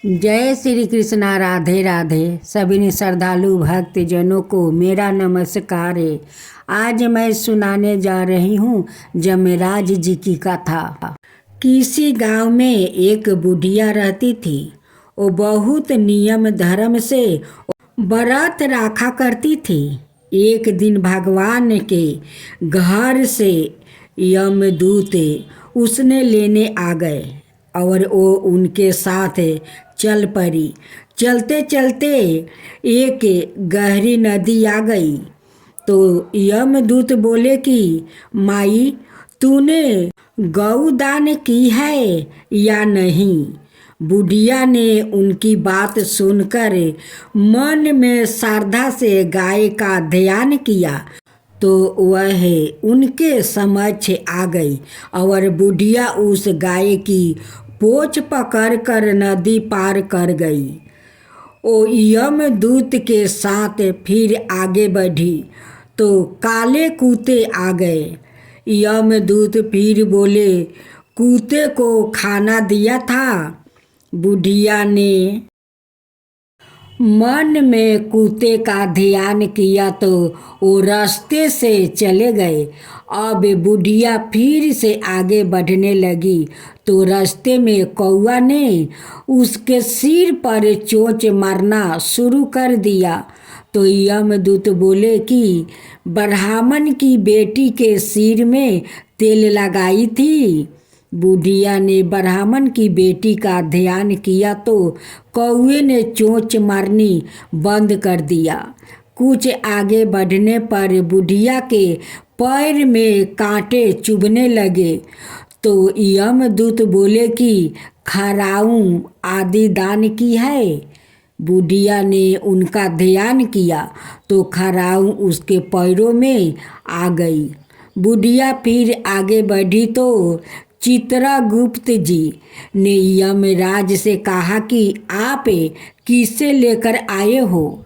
जय श्री कृष्णा। राधे राधे। सभी श्रद्धालु भक्त जनों को मेरा नमस्कार है। आज मैं सुनाने जा रही हूँ जमराज जी की कथा। किसी गांव में एक बुढ़िया रहती थी। वो बहुत नियम धर्म से व्रत रखा करती थी। एक दिन भगवान के घर से यमदूत उसने लेने आ गए और वो उनके साथ चल पड़ी। चलते चलते एक गहरी नदी आ गई तो यमदूत बोले कि माई, तूने गौदान की है या नहीं। बुढ़िया ने उनकी बात सुनकर मन में श्रद्धा से गाय का ध्यान किया तो वह उनके समक्ष आ गई और बुढ़िया उस गाय की पोंछ पकड़कर नदी पार कर गई। वो यमदूत के साथ फिर आगे बढ़ी तो काले कुत्ते आ गए। यमदूत फिर बोले, कुत्ते को खाना दिया था। बुढ़िया ने मन में कुत्ते का ध्यान किया तो वो रास्ते से चले गए। अब बुढ़िया फिर से आगे बढ़ने लगी तो रास्ते में कौआ ने उसके सिर पर चोंच मारना शुरू कर दिया तो यमदूत बोले कि ब्राह्मण की बेटी के सिर में तेल लगाई थी। बुढ़िया ने ब्राह्मण की बेटी का ध्यान किया तो कौए ने चोंच मारनी बंद कर दिया। कुछ आगे बढ़ने पर बुढ़िया के पैर में कांटे चुभने लगे तो यमदूत बोले कि खराऊं आदि दान की है। बुढ़िया ने उनका ध्यान किया तो खराऊं उसके पैरों में आ गई। बुढ़िया फिर आगे बढ़ी तो चित्रगुप्त जी ने यमराज से कहा कि आप किसे लेकर आए हो।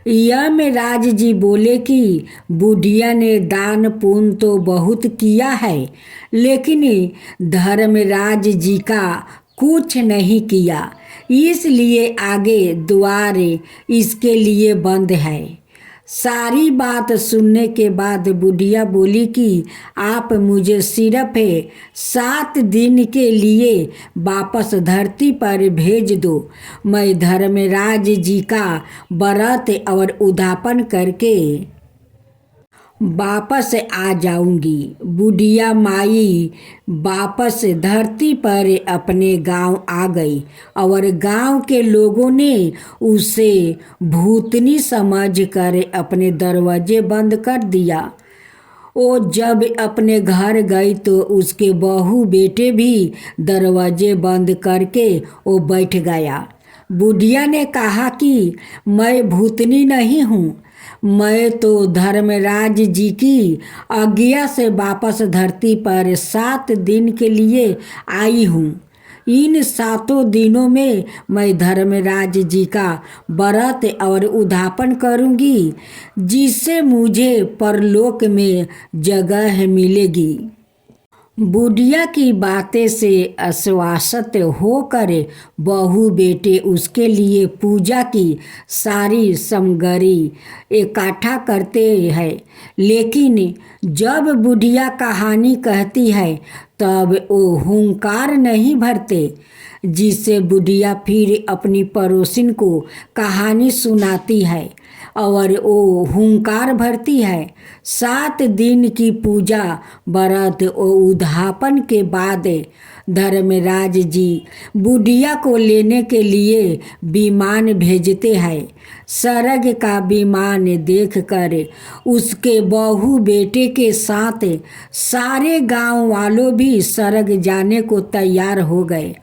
यमराज जी बोले कि बुढ़िया ने दान पुण्य तो बहुत किया है लेकिन धर्मराज जी का कुछ नहीं किया, इसलिए आगे द्वार इसके लिए बंद है। सारी बात सुनने के बाद बुढ़िया बोली कि आप मुझे सिर्फ 7 दिन के लिए वापस धरती पर भेज दो। मैं धर्मराज जी का व्रत और उद्यापन करके वापस आ जाऊंगी। बुढ़िया माई वापस धरती पर अपने गांव आ गई और गांव के लोगों ने उसे भूतनी समझकर अपने दरवाजे बंद कर दिया। वो जब अपने घर गई तो उसके बहू बेटे भी दरवाजे बंद करके वो बैठ गया। बुढ़िया ने कहा कि मैं भूतनी नहीं हूँ, मैं तो धर्मराज जी की आज्ञा से वापस धरती पर 7 दिन के लिए आई हूँ। इन 7 दिनों में मैं धर्मराज जी का व्रत और उद्यापन करूँगी जिससे मुझे परलोक में जगह मिलेगी। बुढ़िया की बातें से आश्वासित होकर बहू बेटे उसके लिए पूजा की सारी सामग्री इकट्ठा करते हैं। लेकिन जब बुढ़िया कहानी कहती है तब वो हुंकार नहीं भरते, जिससे बुढ़िया फिर अपनी पड़ोसिन को कहानी सुनाती है और वो हुंकार भरती है। 7 दिन की पूजा व्रत और उद्यापन के बाद धर्मराज जी बुढ़िया को लेने के लिए विमान भेजते हैं। स्वर्ग का विमान देखकर उसके बहू बेटे के साथ सारे गांव वालों भी स्वर्ग जाने को तैयार हो गए।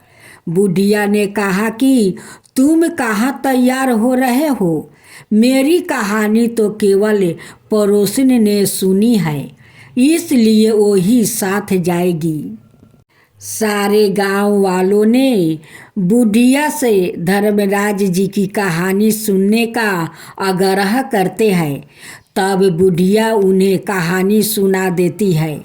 बुढ़िया ने कहा कि तुम कहाँ तैयार हो रहे हो? मेरी कहानी तो केवल पड़ोसिन ने सुनी है, इसलिए वो ही साथ जाएगी। सारे गांव वालों ने बुढ़िया से धर्मराज जी की कहानी सुनने का आग्रह करते हैं। तब बुढ़िया उन्हें कहानी सुना देती है।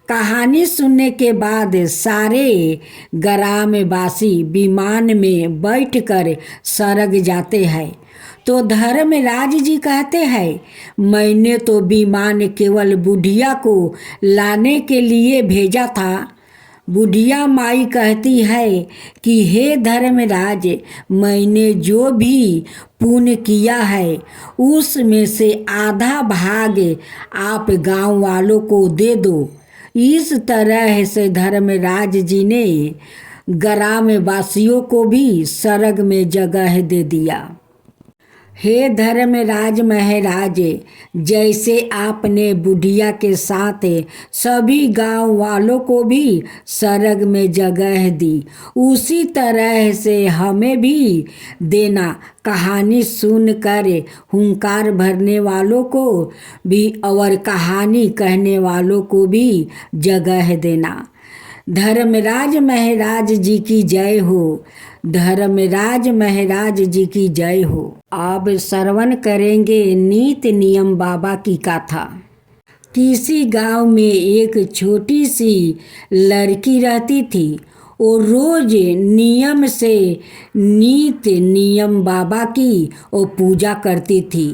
कहानी सुनने के बाद सारे ग्रामवासी विमान में बैठकर स्वर्ग जाते हैं। तो धर्मराज जी कहते हैं, मैंने तो विमान केवल बुढ़िया को लाने के लिए भेजा था। बुढ़िया माई कहती है कि हे धर्मराज, मैंने जो भी पुण्य किया है उसमें से आधा भाग आप गांव वालों को दे दो। इस तरह से धर्मराज जी ने ग्रामवासियों को भी स्वर्ग में जगह दे दिया। हे धर्मराज महाराज, जैसे आपने बुढ़िया के साथ सभी गांव वालों को भी स्वर्ग में जगह दी, उसी तरह से हमें भी देना। कहानी सुनकर हुंकार भरने वालों को भी और कहानी कहने वालों को भी जगह देना। धर्मराज महाराज जी की जय हो। धर्मराज महाराज जी की जय हो। अब श्रवण करेंगे नीति नियम बाबा की कथा। किसी गांव में एक छोटी सी लड़की रहती थी। वो रोज नियम से नीति नियम बाबा की वो पूजा करती थी।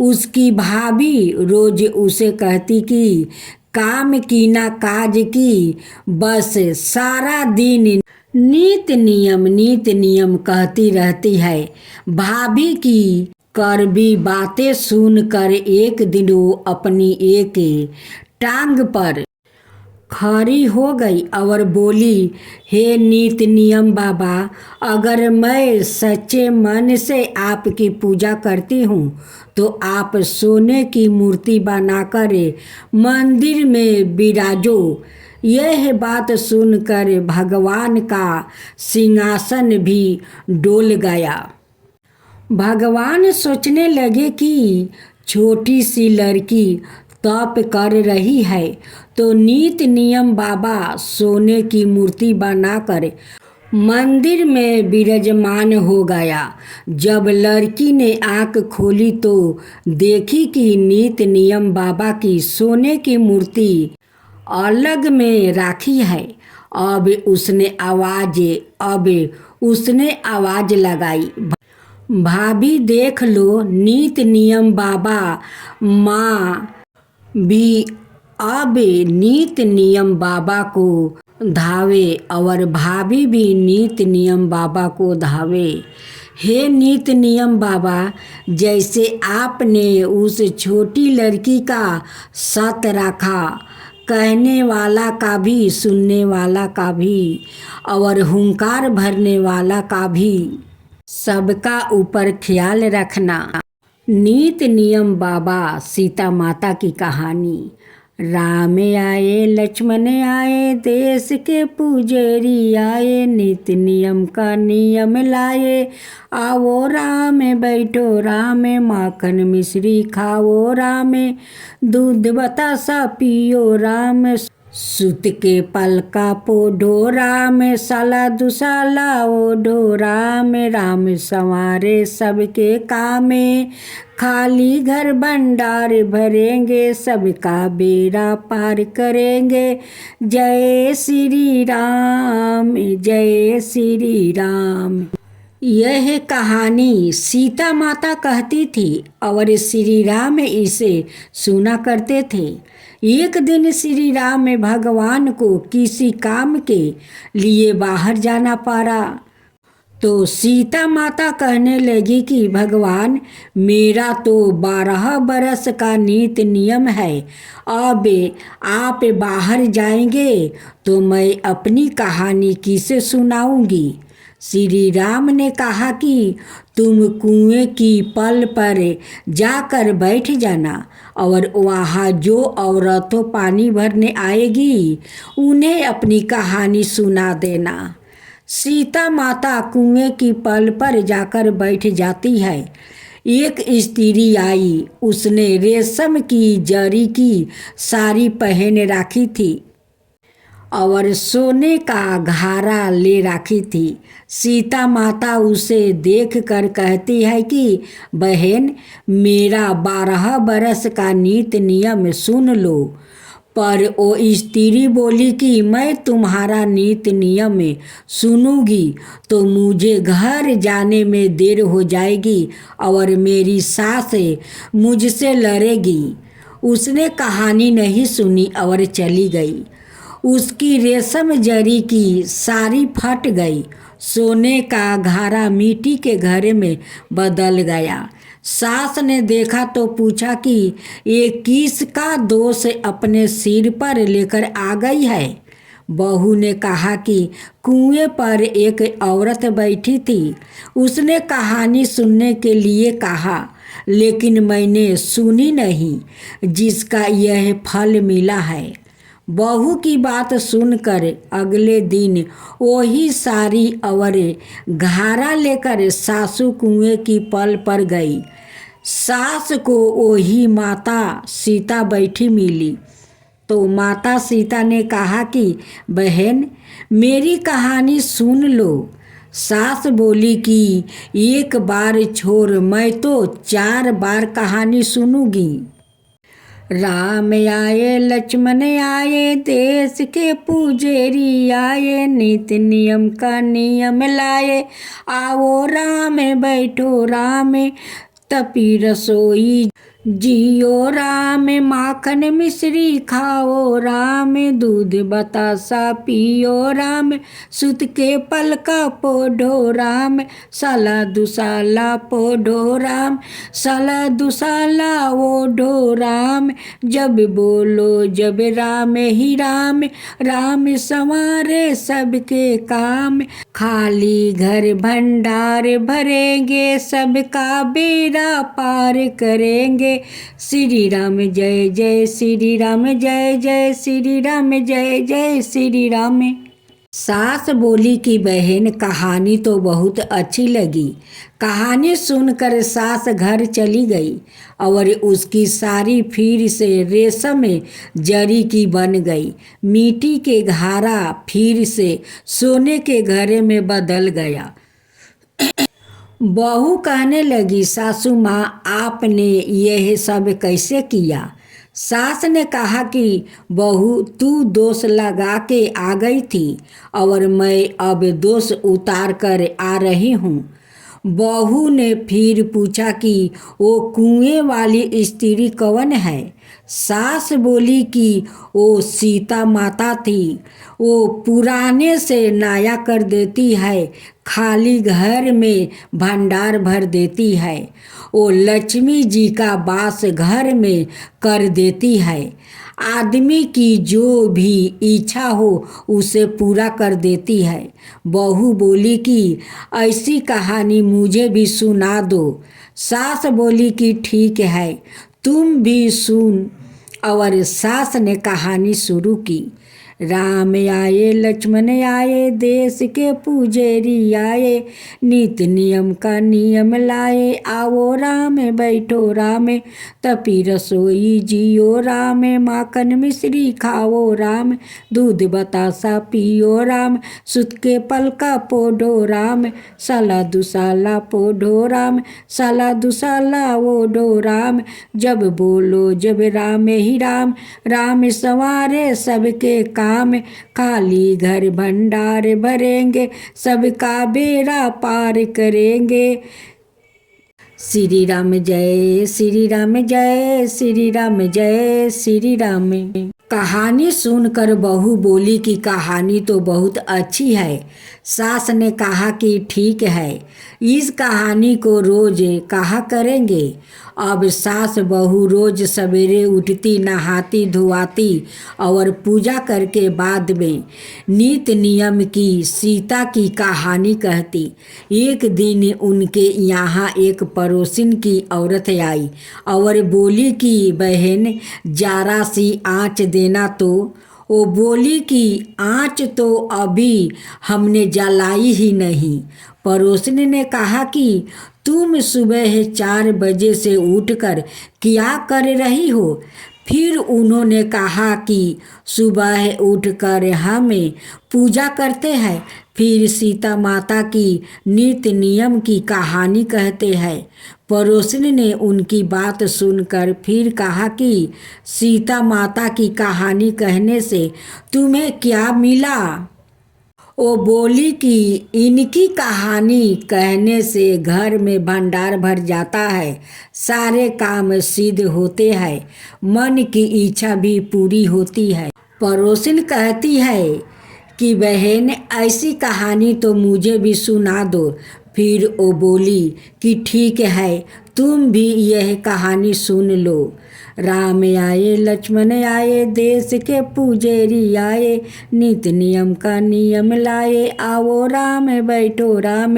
उसकी भाभी रोज उसे कहती कि काम की ना काज की, बस सारा दिन नीत नियम कहती रहती है। भाभी की कड़वी बातें सुनकर एक दिन वो अपनी एक टांग पर खड़ी हो गई और बोली, हे नीत नियम बाबा, अगर मैं सच्चे मन से आपकी पूजा करती हूँ तो आप सोने की मूर्ति बनाकर मंदिर में विराजो। यह बात सुनकर भगवान का सिंहासन भी डोल गया। भगवान सोचने लगे कि छोटी सी लड़की तप कर रही है तो नीति नियम बाबा सोने की मूर्ति बनाकर मंदिर में विराजमान हो गया। जब लड़की ने आंख खोली तो देखी कि नीति नियम बाबा की सोने की मूर्ति अलग में राखी है। अब उसने आवाज लगाई, भाभी देख लो, नीति नियम बाबा। माँ भी अब नीति नियम बाबा को धावे और भाभी भी नीति नियम बाबा को धावे। हे नीति नियम बाबा, जैसे आपने उस छोटी लड़की का साथ रखा, कहने वाला का भी, सुनने वाला का भी और हुंकार भरने वाला का भी, सबका ऊपर ख्याल रखना। नीति नियम बाबा सीता माता की कहानी। राम आए लक्ष्मण आए, देश के पुजारी आए, नीति नियम का नियम लाए। आओ राम बैठो राम, माखन मिश्री खाओ राम, दूध बतासा पियो राम, सुत के पलका पोढ़ो राम, साला दुसाला ओढ़ो राम। राम संवारे सबके कामे, खाली घर भंडार भरेंगे, सबका बेड़ा पार करेंगे। जय श्री राम, जय श्री राम। यह कहानी सीता माता कहती थी और श्री राम इसे सुना करते थे। एक दिन श्री राम भगवान को किसी काम के लिए बाहर जाना पड़ा तो सीता माता कहने लगी कि भगवान, मेरा तो 12 बरस का नीति नियम है। अब आप बाहर जाएंगे तो मैं अपनी कहानी किसे सुनाऊंगी। श्री राम ने कहा कि तुम कुएं की पल पर जाकर बैठ जाना और वहाँ जो औरतें पानी भरने आएगी उन्हें अपनी कहानी सुना देना। सीता माता कुएं की पल पर जाकर बैठ जाती है। एक स्त्री आई, उसने रेशम की जरी की साड़ी पहन रखी थी और सोने का घारा ले रखी थी। सीता माता उसे देखकर कहती है कि बहन, मेरा 12 बरस का नीति नियम सुन लो। पर वो स्त्री बोली कि मैं तुम्हारा नीति नियम सुनूंगी तो मुझे घर जाने में देर हो जाएगी और मेरी सास मुझसे लड़ेगी। उसने कहानी नहीं सुनी और चली गई। उसकी रेशम जरी की साड़ी फट गई। सोने का घड़ा मिट्टी के घड़े में बदल गया। सास ने देखा तो पूछा कि ये किसका दोष अपने सिर पर लेकर आ गई है। बहू ने कहा कि कुएं पर एक औरत बैठी थी। उसने कहानी सुनने के लिए कहा, लेकिन मैंने सुनी नहीं, जिसका यह फल मिला है। बहू की बात सुनकर अगले दिन वही सारी और घारा लेकर सासू कुएं की पल पर गई। सास को वही माता सीता बैठी मिली तो माता सीता ने कहा कि बहन, मेरी कहानी सुन लो। सास बोली कि एक बार छोड़, मैं तो 4 बार कहानी सुनूंगी। राम आए लक्ष्मण आए, देश के पुजेरी आए, नीति नियम का नियम लाए, आओ राम बैठो राम, तपी रसोई जियो राम, माखन मिश्री खाओ राम, दूध बतासा पियो राम, सुत के पलका पोढ़ो राम, साला दुसाला पोढ़ो राम, साला दुसाला ओढ़ो राम, जब बोलो जब राम ही राम, राम संवारे सबके काम, खाली घर भंडार भरेंगे, सबका बेड़ा पार करेंगे। श्री राम जय जय श्री राम जय जय श्री राम जय जय श्री राम। सास बोली कि बहन, कहानी तो बहुत अच्छी लगी। कहानी सुनकर सास घर चली गई और उसकी सारी फिर से रेशम जरी की बन गई। मिट्टी के घड़ा फिर से सोने के घड़े में बदल गया। बहू कहने लगी, सासू माँ, आपने यह सब कैसे किया? सास ने कहा कि बहू, तू दोष लगा के आ गई थी और मैं अब दोष उतार कर आ रही हूँ। बहू ने फिर पूछा कि वो कुएं वाली स्त्री कौन है? सास बोली कि वो सीता माता थी। वो पुराने से नया कर देती है, खाली घर में भंडार भर देती है। वो लक्ष्मी जी का वास घर में कर देती है। आदमी की जो भी इच्छा हो उसे पूरा कर देती है। बहू बोली कि ऐसी कहानी मुझे भी सुना दो। सास बोली कि ठीक है, तुम भी सुन। और सास ने कहानी शुरू की। राम आए लक्ष्मण आए, देश के पुजेरी आए, नीति नियम का नियम लाए, आओ राम बैठो राम, तपी रसोई जियो राम, माखन मिश्री खाओ राम, दूध बतासा पियो राम, सुत के पलका पोढ़ो राम, साला दुसाला पोढ़ो राम, साला दुसाला ओढ़ो राम, जब बोलो जब राम ही राम, राम संवारे सबके काम, खाली घर भंडार भरेंगे, सबका बेड़ा पार करेंगे। श्री राम जय श्री राम जय श्री राम जय श्री राम। कहानी सुनकर बहू बोली कि कहानी तो बहुत अच्छी है। सास ने कहा कि ठीक है, इस कहानी को रोज कहा करेंगे। अब सास बहू रोज सवेरे उठती, नहाती धोआती और पूजा करके बाद में नीत नियम की सीता की कहानी कहती। एक दिन उनके यहाँ एक पड़ोसिन की औरत आई और बोली कि बहन, जरा सी आँच देना तो। वो बोली कि आँच तो अभी हमने जलाई ही नहीं। पड़ोसिन ने कहा कि तुम सुबह 4 बजे से उठकर क्या कर रही हो? फिर उन्होंने कहा कि सुबह उठकर हमें पूजा करते हैं, फिर सीता माता की नित्य नियम की कहानी कहते हैं। पड़ोसिन ने उनकी बात सुनकर फिर कहा कि सीता माता की कहानी कहने से तुम्हें क्या मिला? वो बोली कि इनकी कहानी कहने से घर में भंडार भर जाता है, सारे काम सिद्ध होते हैं, मन की इच्छा भी पूरी होती है। पड़ोसिन कहती है कि बहन ऐसी कहानी तो मुझे भी सुना दो। फिर वो बोली कि ठीक है, तुम भी यह कहानी सुन लो। राम आए लक्ष्मण आए, देश के पुजेरी आए, नित्य नियम का नियम लाए, आओ राम बैठो राम,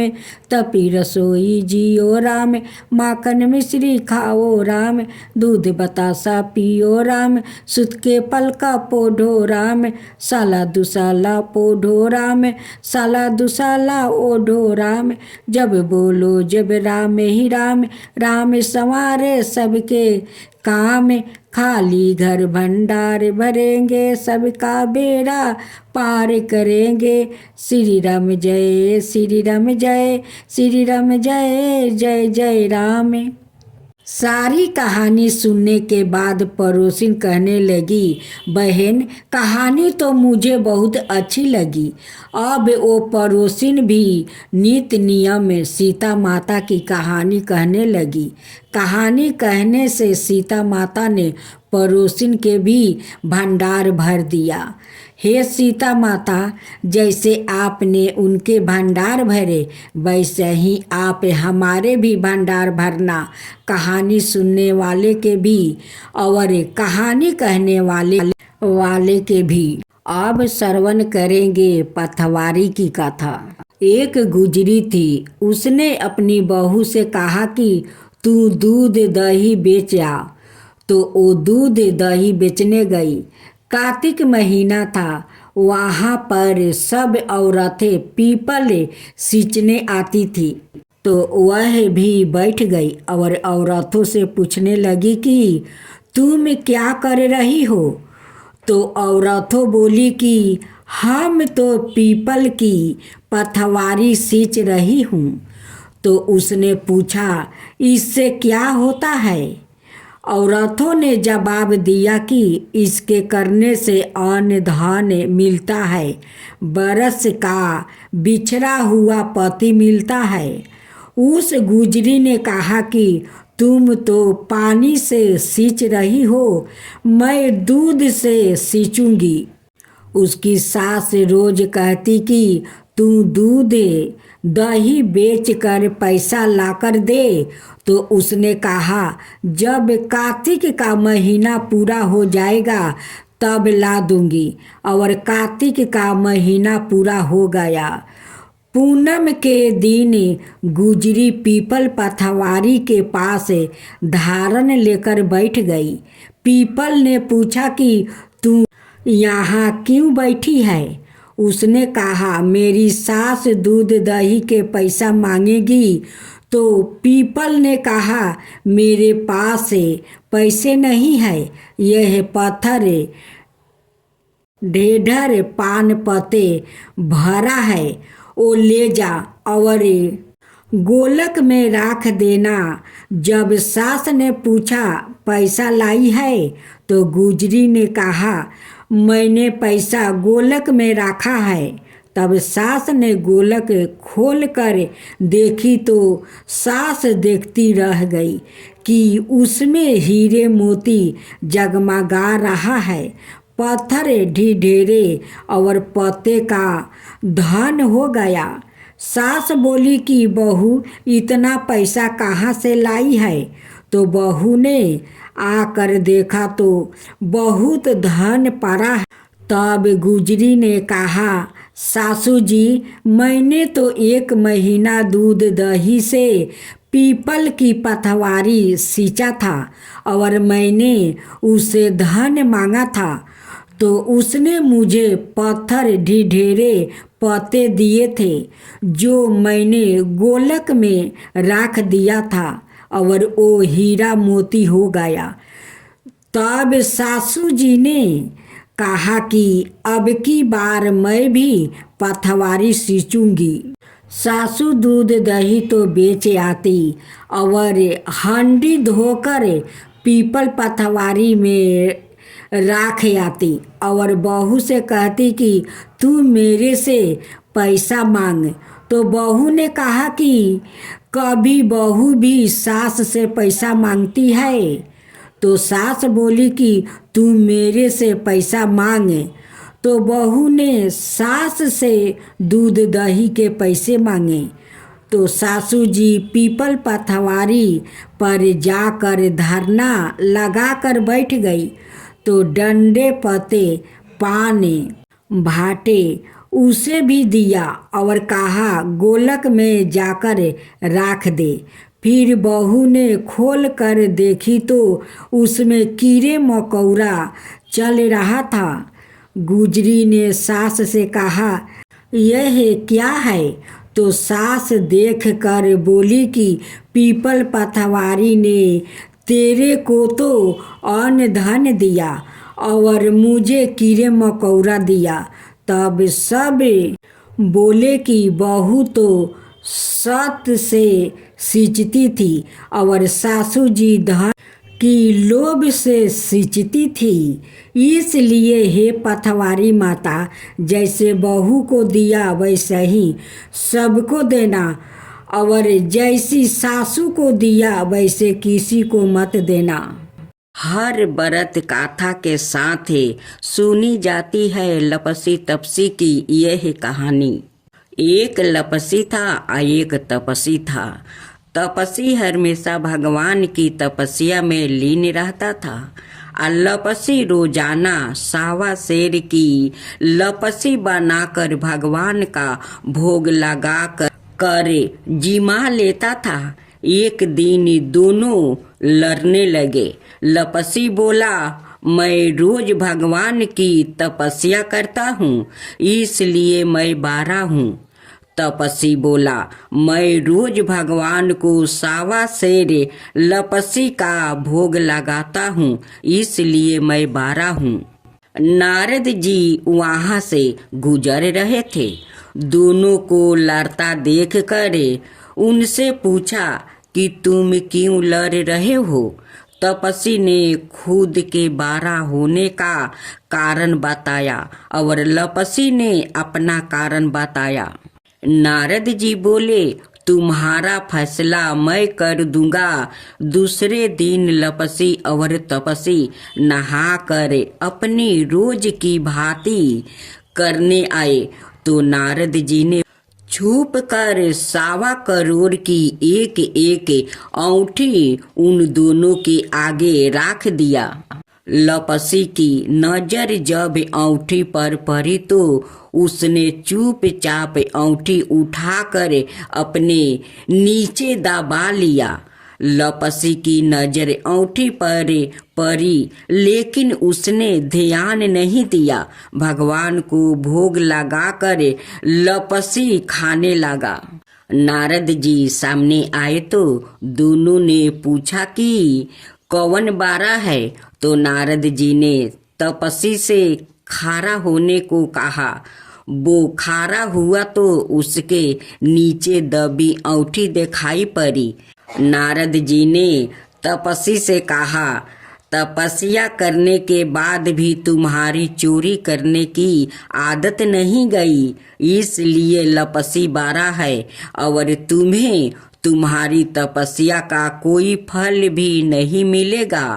तपी रसोई जियो राम, माखन मिश्री खाओ राम, दूध बतासा पियो राम, सुत के पलका पोढ़ो राम, साला दुसाला पोढ़ो राम, साला दुसाला ओढ़ो राम, जब बोलो जब राम ही राम, राम संवारे सबके काम, खाली घर भंडार भरेंगे, सबका बेड़ा पार करेंगे। श्री राम जय श्री राम जय श्री राम जय जय जय राम। सारी कहानी सुनने के बाद पड़ोसिन कहने लगी, बहन कहानी तो मुझे बहुत अच्छी लगी। अब वो पड़ोसिन भी नित्य नियम में सीता माता की कहानी कहने लगी। कहानी कहने से सीता माता ने पड़ोसिन के भी भंडार भर दिया। हे सीता माता, जैसे आपने उनके भंडार भरे, वैसे ही आप हमारे भी भंडार भरना, कहानी सुनने वाले के भी और कहानी कहने वाले के भी। अब श्रवण करेंगे पथवारी की कथा। एक गुजरी थी, उसने अपनी बहू से कहा कि तू दूध दही बेच आ। तो वो दूध दही बेचने गई। कार्तिक महीना था, वहाँ पर सब औरतें पीपल सींचने आती थी। तो वह भी बैठ गई और औरतों से पूछने लगी कि तुम क्या कर रही हो? तो औरतों बोली कि हम तो पीपल की पथवारी सींच रही हूँ। तो उसने पूछा, इससे क्या होता है? औरतों ने जवाब दिया कि इसके करने से अन्न धन मिलता है, बरस का बिछड़ा हुआ पति मिलता है। उस गुजरी ने कहा कि तुम तो पानी से सींच रही हो, मैं दूध से सींचूंगी। उसकी सास रोज कहती कि तू दूध दही बेच कर पैसा लाकर दे। तो उसने कहा, जब कार्तिक का महीना पूरा हो जाएगा तब ला दूंगी। और कार्तिक का महीना पूरा हो गया। पूनम के दिन गुजरी पीपल पथवारी के पास धारण लेकर बैठ गई। पीपल ने पूछा कि तू यहाँ क्यों बैठी है? उसने कहा, मेरी सास दूध दही के पैसा मांगेगी। तो पीपल ने कहा, मेरे पास पैसे नहीं है, यह पत्थर ढेर पान पत्ते भरा है, वो ले जा और गोलक में राख देना। जब सास ने पूछा, पैसा लाई है? तो गुजरी ने कहा, मैंने पैसा गोलक में रखा है। तब सास ने गोलक खोल कर देखी तो सास देखती रह गई कि उसमें हीरे मोती जगमगा रहा है, पत्थर ढेरे और पत्ते का धन हो गया। सास बोली कि बहू इतना पैसा कहाँ से लाई है? तो बहू ने आकर देखा तो बहुत धन पड़ा है। तब गुजरी ने कहा, सासू जी, मैंने तो 1 महीना दूध दही से पीपल की पथवारी सींचा था और मैंने उसे धन मांगा था, तो उसने मुझे पत्थर ढेरे पत्ते दिए थे जो मैंने गोलक में रख दिया था और वो हीरा मोती हो गया। तब सासू जी ने कहा कि अब की बार मैं भी पथवारी सींचूंगी। सासू दूध दही तो बेच आती और हंडी धोकर पीपल पथवारी में राख आती और बहू से कहती कि तू मेरे से पैसा मांग। तो बहू ने कहा कि कभी बहू भी सास से पैसा मांगती है। तो सास बोली कि तू मेरे से पैसा मांगे। तो बहू ने सास से दूध दही के पैसे मांगे। तो सासू जी पीपल पथवारी पर जाकर धरना लगाकर बैठ गई। तो डंडे पते पाने भाटे उसे भी दिया और कहा गोलक में जाकर राख दे। फिर बहू ने खोल कर देखी तो उसमें कीड़े मकोड़ा चल रहा था। गुजरी ने सास से कहा यह क्या है। तो सास देख कर बोली कि पीपल पथवारी ने तेरे को तो अन्न धन दिया और मुझे कीड़े मकोड़ा दिया। तब सब बोले कि बहू तो सत से सींचती थी और सासू जी धन की लोभ से सींचती थी। इसलिए हे पथवारी माता, जैसे बहू को दिया वैसे ही सबको देना और जैसी सासू को दिया वैसे किसी को मत देना। हर बरत गाथा के साथ सुनी जाती है लपसी तपसी की यह कहानी। एक लपसी था और एक तपसी था। तपसी हमेशा भगवान की तपस्या में लीन रहता था और लपसी रोजाना सावा शेर की लपसी बनाकर भगवान का भोग लगा कर जिमा लेता था। एक दिन दोनों लड़ने लगे। लपसी बोला मैं रोज भगवान की तपस्या करता हूँ इसलिए मैं बारा हूँ। तपसी बोला मैं रोज भगवान को सावा शेर लपसी का भोग लगाता हूँ इसलिए मैं बारा हूँ। नारद जी वहाँ से गुजर रहे थे। दोनों को लड़ता देख कर उनसे पूछा कि तुम क्यों लड़ रहे हो। तपसी ने खुद के बारा होने का कारण बताया और लपसी ने अपना कारण बताया। नारद जी बोले तुम्हारा फैसला मैं कर दूंगा। दूसरे दिन लपसी और तपसी नहा कर अपनी रोज की भांति करने आए। तो नारद जी ने छुप कर 1.25 करोड़ की एक एक औंठी उन दोनों के आगे रख दिया। लपसी की नजर जब औंठी पर पड़ी तो उसने चुपचाप औंठी उठाकर अपने नीचे दबा लिया। लपसी की नजर औंठी पर पड़ी लेकिन उसने ध्यान नहीं दिया। भगवान को भोग लगाकर लपसी खाने लगा। नारद जी सामने आए तो दोनों ने पूछा कि कौन बारा है। तो नारद जी ने तपसी से खारा होने को कहा। वो खारा हुआ तो उसके नीचे दबी औंठी दिखाई पड़ी। नारद जी ने तपसी से कहा तपस्या करने के बाद भी तुम्हारी चोरी करने की आदत नहीं गई इसलिए लपसी बारा है और तुम्हें तुम्हारी तपस्या का कोई फल भी नहीं मिलेगा।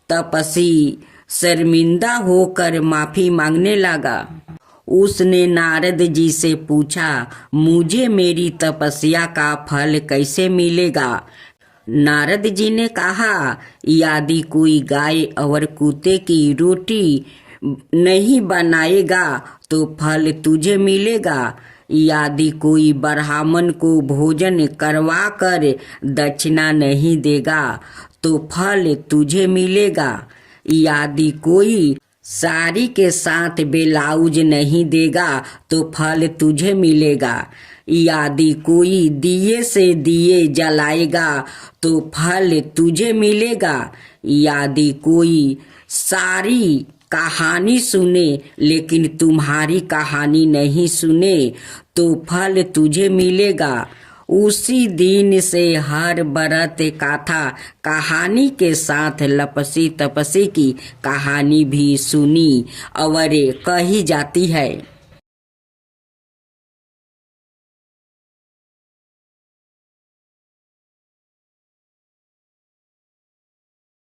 तपसी शर्मिंदा होकर माफी मांगने लगा। उसने नारद जी से पूछा मुझे मेरी तपस्या का फल कैसे मिलेगा। नारद जी ने कहा यदि कोई गाय और कुत्ते की रोटी नहीं बनाएगा तो फल तुझे मिलेगा। यदि कोई ब्राह्मण को भोजन करवा कर दक्षिणा नहीं देगा तो फल तुझे मिलेगा। यदि कोई साड़ी के साथ ब्लाउज नहीं देगा तो फल तुझे मिलेगा। यदि कोई दिए से दिए जलाएगा तो फल तुझे मिलेगा। यदि कोई सारी कहानी सुने लेकिन तुम्हारी कहानी नहीं सुने तो फल तुझे मिलेगा। उसी दिन से हर बरत कथा कहानी के साथ लपसी तपसी की कहानी भी सुनी और कही जाती है।